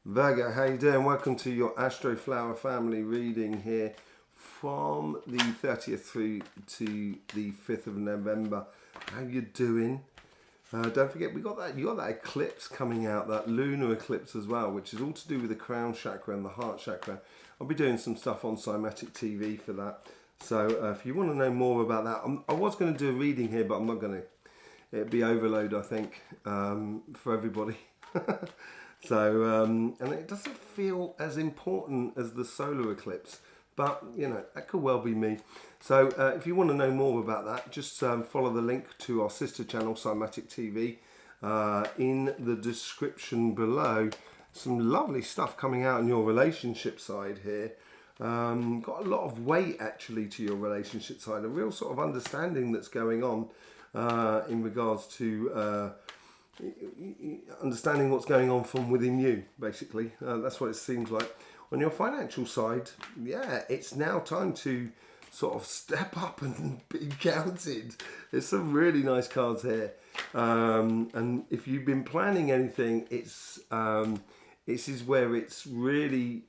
Virgo, how you doing? Welcome to your Astroflower family reading here from the 30th through to the 5th of November. How you doing? Don't forget you got that eclipse coming out, that lunar eclipse as well, which is all to do with the crown chakra and the heart chakra. I'll be doing some stuff on CYMATIC TV for that. So if you want to know more about that, I was going to do a reading here, but I'm not going to. It'd be overload, I think, for everybody. So, and it doesn't feel as important as the solar eclipse, but you know, that could well be me. So if you want to know more about that, just follow the link to our sister channel, CYMATIC TV, in the description below. Some lovely stuff coming out on your relationship side here. Got a lot of weight actually to your relationship side, a real sort of understanding that's going on in regards to understanding what's going on from within you, basically. That's what it seems like. On your financial side, yeah, it's now time to sort of step up and be counted. There's some really nice cards here. And if you've been planning anything, it's this is where it's really,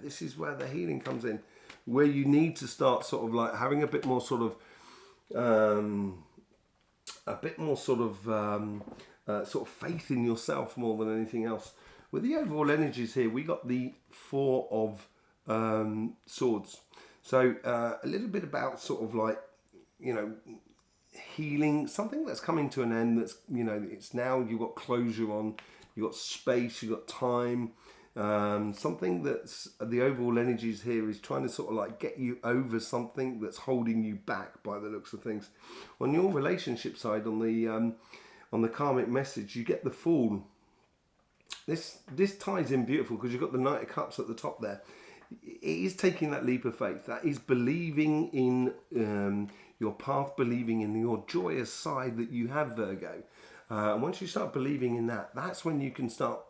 this is where the healing comes in, where you need to start sort of like having a bit more sort of sort of faith in yourself more than anything else. With the overall energies here, we got the Four of Swords. So a little bit about sort of like, you know, healing, something that's coming to an end. That's, you know, it's now you've got closure on, you've got space, you've got time. Something that's the overall energies here is trying to sort of like get you over something that's holding you back by the looks of things. On your relationship side, on the karmic message, you get the Fool. This ties in beautiful because you've got the Knight of Cups at the top there. It is taking that leap of faith. That is believing in your path, believing in your joyous side that you have, Virgo. And once you start believing in that, that's when you can start,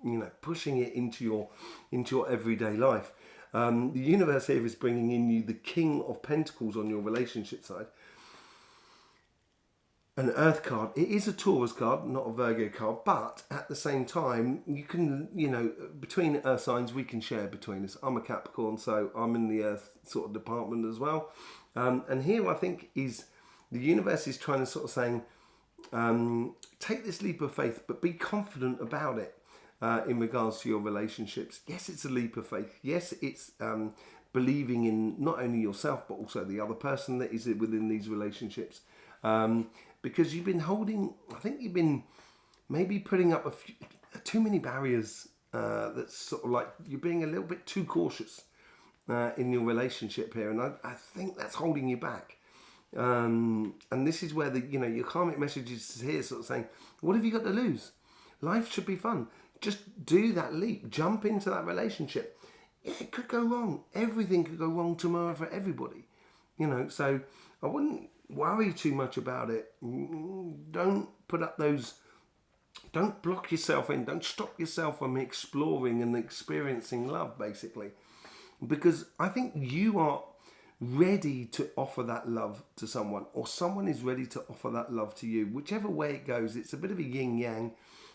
you know, pushing it into your everyday life. The universe here is bringing in you the King of Pentacles on your relationship side. An Earth card. It is a Taurus card, not a Virgo card, but at the same time, you can, you know, between Earth signs, we can share between us. I'm a Capricorn, so I'm in the Earth sort of department as well. And here I think is the universe is trying to sort of saying, take this leap of faith, but be confident about it in regards to your relationships. Yes, it's a leap of faith. Yes, it's believing in not only yourself, but also the other person that is within these relationships. Because you've been holding, I think you've been maybe putting up too many barriers. That's sort of like you're being a little bit too cautious in your relationship here, and I think that's holding you back. And this is where the, you know, your karmic message is here, sort of saying, what have you got to lose? Life should be fun. Just do that leap. Jump into that relationship. It could go wrong. Everything could go wrong tomorrow for everybody. You know, so I wouldn't worry too much about it. Don't put up those, don't block yourself in, don't stop yourself from exploring and experiencing love, basically. Because I think you are ready to offer that love to someone, or someone is ready to offer that love to you. Whichever way it goes, it's a bit of a yin-yang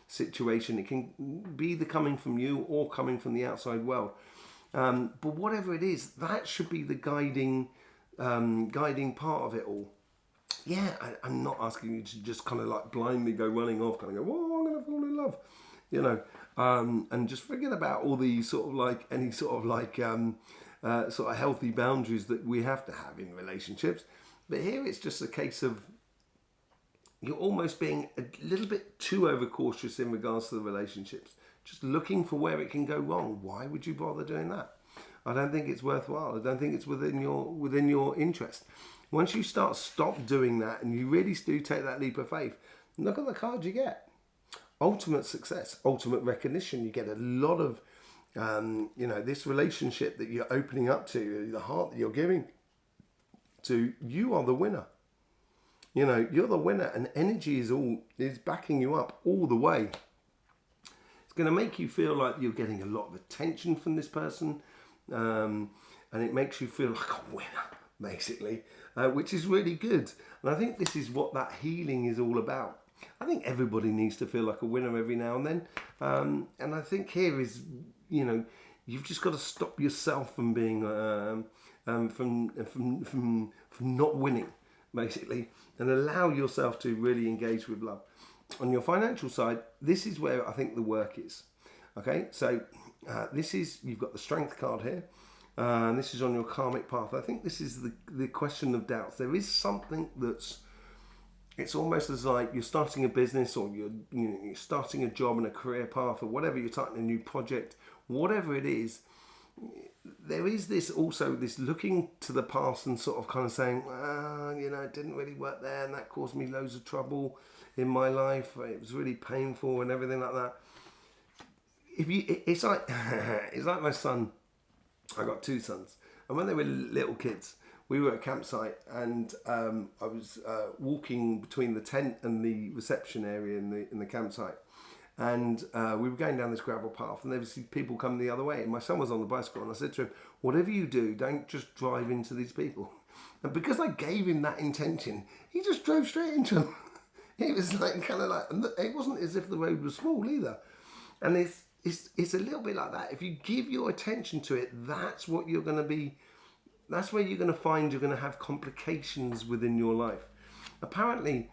situation. It can be either coming from you or coming from the outside world. But whatever it is, that should be the guiding part of it all. Yeah, I'm not asking you to just kind of like blindly go running off, kind of go, oh, I'm going to fall in love, you know, and just forget about all the sort of like, any sort of like sort of healthy boundaries that we have to have in relationships. But here it's just a case of you're almost being a little bit too overcautious in regards to the relationships, just looking for where it can go wrong. Why would you bother doing that? I don't think it's worthwhile. I don't think it's within your interest. Once you stop doing that and you really do take that leap of faith, look at the card you get. Ultimate success, ultimate recognition. You get a lot of, you know, this relationship that you're opening up to, the heart that you're giving to, you are the winner. You know, you're the winner, and energy is backing you up all the way. It's going to make you feel like you're getting a lot of attention from this person, and it makes you feel like a winner, basically, which is really good. And I think this is what that healing is all about. I think everybody needs to feel like a winner every now and then. And I think here is, you've just got to stop yourself from being from not winning, basically, and allow yourself to really engage with love. On your financial side, this is where I think the work is. Okay, so you've got the strength card here. This is on your karmic path. I think this is the question of doubts. There is something it's almost as like you're starting a business, or you're starting a job and a career path, or whatever, you're starting a new project, whatever it is. There is this looking to the past and sort of kind of saying, it didn't really work there, and that caused me loads of trouble in my life. It was really painful and everything like that. It's like my son. I got two sons, and when they were little kids, we were at a campsite, and I was walking between the tent and the reception area in the campsite, and we were going down this gravel path, and there was people coming the other way, and my son was on the bicycle, and I said to him, "Whatever you do, don't just drive into these people." And because I gave him that intention, he just drove straight into them. It was like it wasn't as if the road was small either, and it's a little bit like that. If you give your attention to it, that's what you're going to be. That's where you're going to find you're going to have complications within your life. Apparently,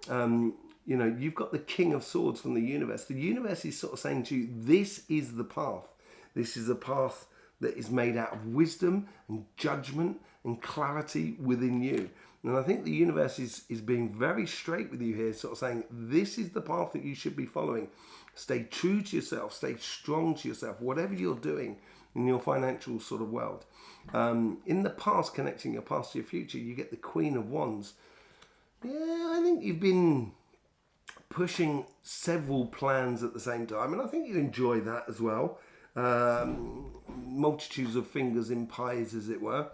you've got the King of Swords from the universe. The universe is sort of saying to you, this is the path. This is a path that is made out of wisdom and judgment and clarity within you. And I think the universe is being very straight with you here, sort of saying, this is the path that you should be following. Stay true to yourself, stay strong to yourself, whatever you're doing in your financial sort of world. In the past, connecting your past to your future, you get the Queen of Wands. Yeah, I think you've been pushing several plans at the same time, and I think you enjoy that as well. Multitudes of fingers in pies, as it were.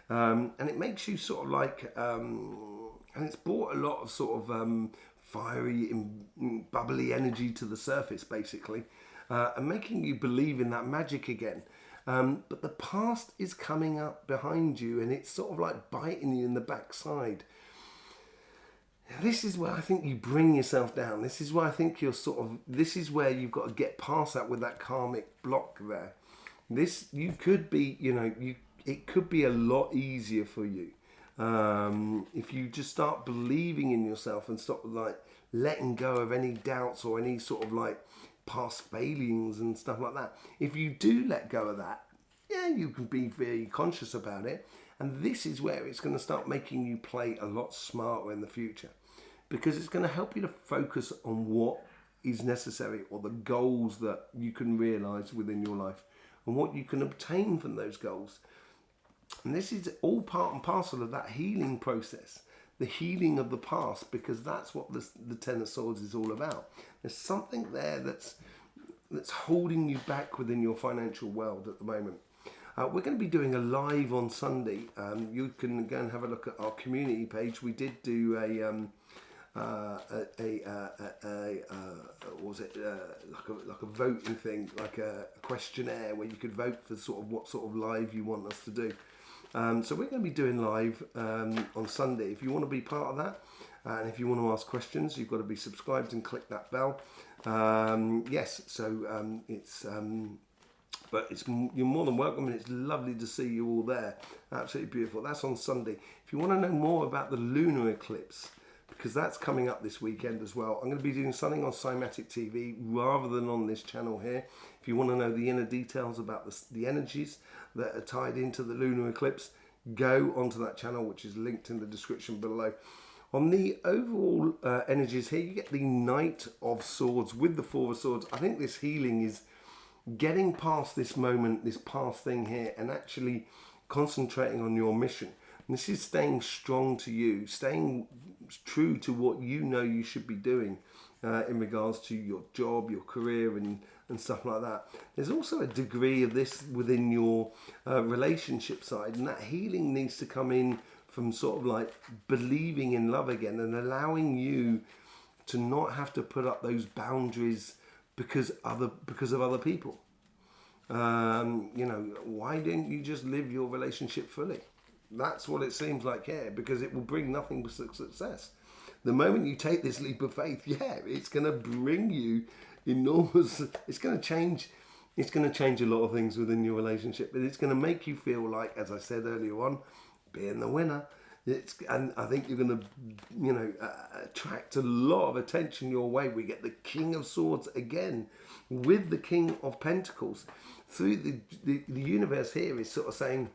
And it makes you sort of like, and it's brought a lot of sort of fiery and bubbly energy to the surface, basically, and making you believe in that magic again. But the past is coming up behind you, and it's sort of like biting you in the backside. This is where I think you bring yourself down. This is where I think this is where you've got to get past that with that karmic block there. You could be, it could be a lot easier for you if you just start believing in yourself and stop like letting go of any doubts or any sort of like past failings and stuff like that. If you do let go of that, you can be very conscious about it, and this is where it's going to start making you play a lot smarter in the future, because it's going to help you to focus on what is necessary, or the goals that you can realize within your life and what you can obtain from those goals. And this is all part and parcel of that healing process, the healing of the past, because that's what the Ten of Swords is all about. There's something there that's holding you back within your financial world at the moment. We're going to be doing a live on Sunday. You can go and have a look at our community page. We did do like a voting thing, like a questionnaire where you could vote for sort of what sort of live you want us to do. So we're going to be doing live on Sunday. If you want to be part of that, and if you want to ask questions, you've got to be subscribed and click that bell. You're more than welcome, and it's lovely to see you all there. Absolutely beautiful. That's on Sunday. If you want to know more about the lunar eclipse, because that's coming up this weekend as well, I'm going to be doing something on CYMATIC TV rather than on this channel here. If you want to know the inner details about the energies that are tied into the lunar eclipse, go onto that channel, which is linked in the description below. On the overall energies here, you get the Knight of Swords with the Four of Swords. I think this healing is getting past this moment, this past thing here, and actually concentrating on your mission. And this is staying strong to you, staying true to what you know you should be doing in regards to your job, your career, and stuff like that. There's also a degree of this within your relationship side, and that healing needs to come in from sort of like believing in love again and allowing you to not have to put up those boundaries because of other people. Why didn't you just live your relationship fully? That's what it seems like here, because it will bring nothing but success. the moment you take this leap of faith, yeah, it's going to bring you enormous, it's going to change a lot of things within your relationship, but it's going to make you feel like, as I said earlier on, being the winner. And I think you're going to, attract a lot of attention your way. We get the King of Swords again with the King of Pentacles. Through the universe here is sort of saying,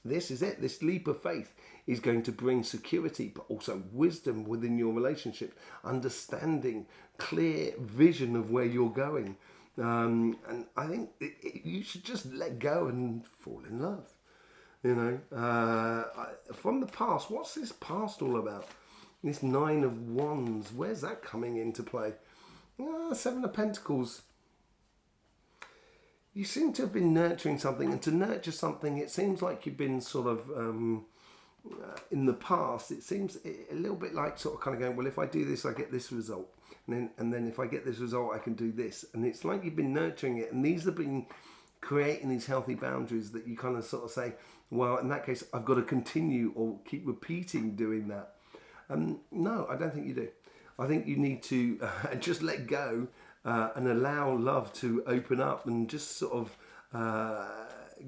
this is it. This leap of faith is going to bring security, but also wisdom within your relationship, understanding, clear vision of where you're going. And I think you should just let go and fall in love. From the past, what's this past all about? This Nine of Wands, where's that coming into play? Seven of Pentacles. You seem to have been nurturing something, and to nurture something, it seems like you've been sort of, in the past, it seems a little bit like sort of kind of going, well, if I do this, I get this result. And then if I get this result, I can do this. And it's like you've been nurturing it, and these have been creating these healthy boundaries that you kind of sort of say, well, in that case, I've got to continue or keep repeating doing that. No, I don't think you do. I think you need to just let go and allow love to open up and just sort of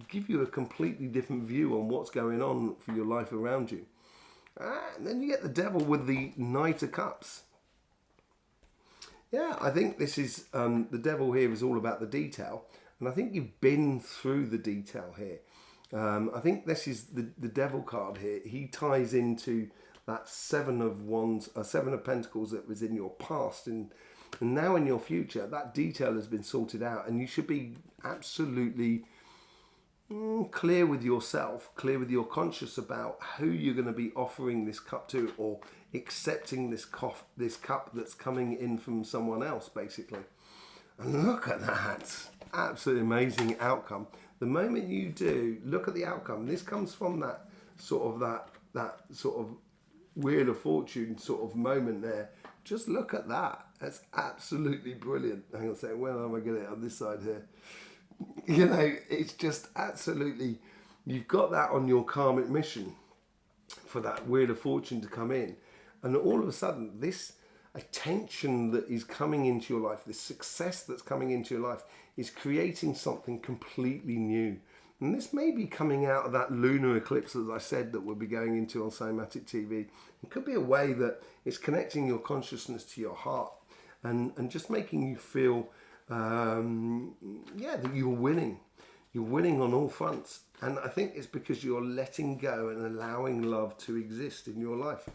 give you a completely different view on what's going on for your life around you. And then you get the Devil with the Knight of Cups. Yeah, I think this is, the Devil here is all about the detail. And I think you've been through the detail here. I think this is the Devil card here. He ties into that Seven of Wands, Seven of Pentacles that was in your past. And now in your future, that detail has been sorted out. And you should be absolutely clear with yourself, clear with your conscience about who you're going to be offering this cup to, or accepting this cup that's coming in from someone else, basically. And look at that. Absolutely amazing outcome. The moment you do, look at the outcome. This comes from that sort of Wheel of Fortune sort of moment there. Just look at that. That's absolutely brilliant. Hang on a second. When am I getting it on this side here? It's just absolutely, you've got that on your karmic mission for that Wheel of Fortune to come in. And all of a sudden, this attention that is coming into your life, this success that's coming into your life, is creating something completely new. And this may be coming out of that lunar eclipse, as I said, that we'll be going into on CYMATIC TV. It could be a way that it's connecting your consciousness to your heart and just making you feel, that you're winning. You're winning on all fronts. And I think it's because you're letting go and allowing love to exist in your life.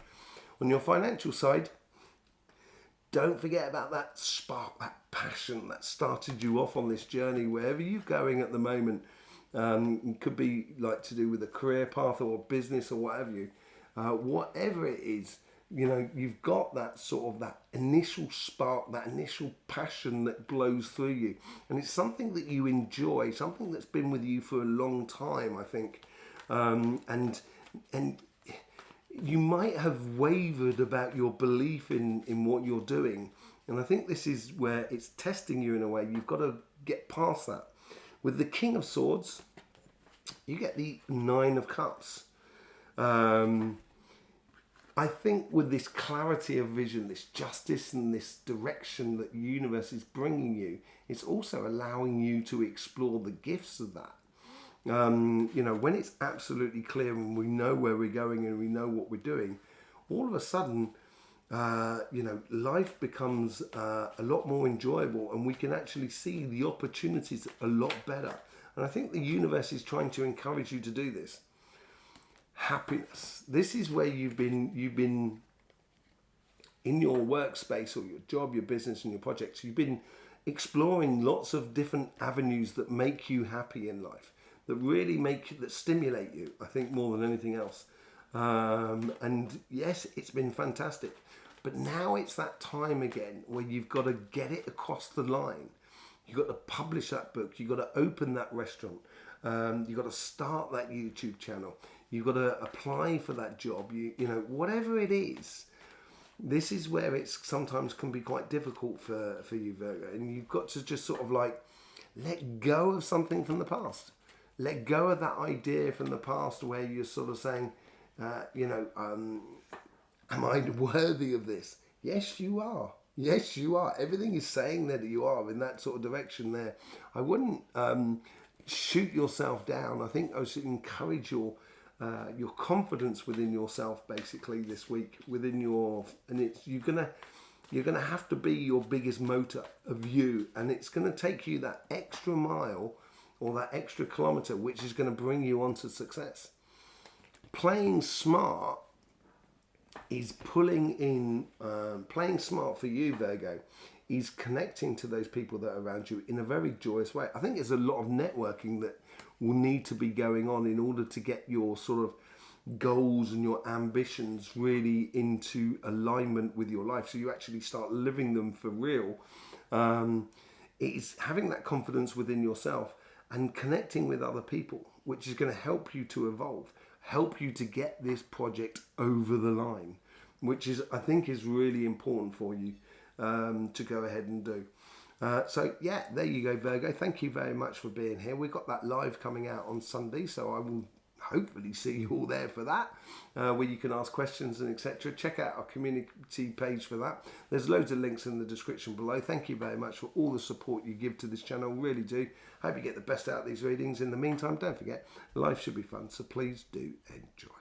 On your financial side, don't forget about that spark, that passion that started you off on this journey. Wherever you're going at the moment, it could be like to do with a career path or a business or whatever it is, you've got that sort of that initial spark, that initial passion that blows through you. And it's something that you enjoy, something that's been with you for a long time, I think. And you might have wavered about your belief in what you're doing. And I think this is where it's testing you in a way. You've got to get past that. With the King of Swords, you get the Nine of Cups. I think with this clarity of vision, this justice and this direction that the universe is bringing you, it's also allowing you to explore the gifts of that. When it's absolutely clear and we know where we're going and we know what we're doing, all of a sudden, life becomes a lot more enjoyable, and we can actually see the opportunities a lot better. And I think the universe is trying to encourage you to do this. Happiness. This is where you've been in your workspace or your job, your business and your projects. You've been exploring lots of different avenues that make you happy in life, that stimulate you, I think, more than anything else. And yes, it's been fantastic. But now it's that time again where you've got to get it across the line. You've got to publish that book. You've got to open that restaurant. You've got to start that YouTube channel. You've got to apply for that job. Whatever it is, this is where it's sometimes can be quite difficult for you, Virgo. And you've got to just sort of like let go of something from the past. Let go of that idea from the past where you're sort of saying, Am I worthy of this? Yes, you are. Yes, you are. Everything is saying that you are in that sort of direction there. I wouldn't shoot yourself down. I think I should encourage your confidence within yourself basically this week within your, and it's you're gonna have to be your biggest motor of you, and it's gonna take you that extra mile or that extra kilometer, which is going to bring you on to success. Playing smart is playing smart for you, Virgo, is connecting to those people that are around you in a very joyous way. I think there's a lot of networking that will need to be going on in order to get your sort of goals and your ambitions really into alignment with your life, so you actually start living them for real. It's having that confidence within yourself and connecting with other people, which is going to help you to evolve, help you to get this project over the line, which is, I think, is really important for you to go ahead and do. So yeah, there you go, Virgo. Thank you very much for being here. We've got that live coming out on Sunday, so I will hopefully see you all there for that, where you can ask questions and etc. Check out our community page for that. There's loads of links in the description below. Thank you very much for all the support you give to this channel, really do. Hope you get the best out of these readings. In the meantime, don't forget, life should be fun, so please do enjoy.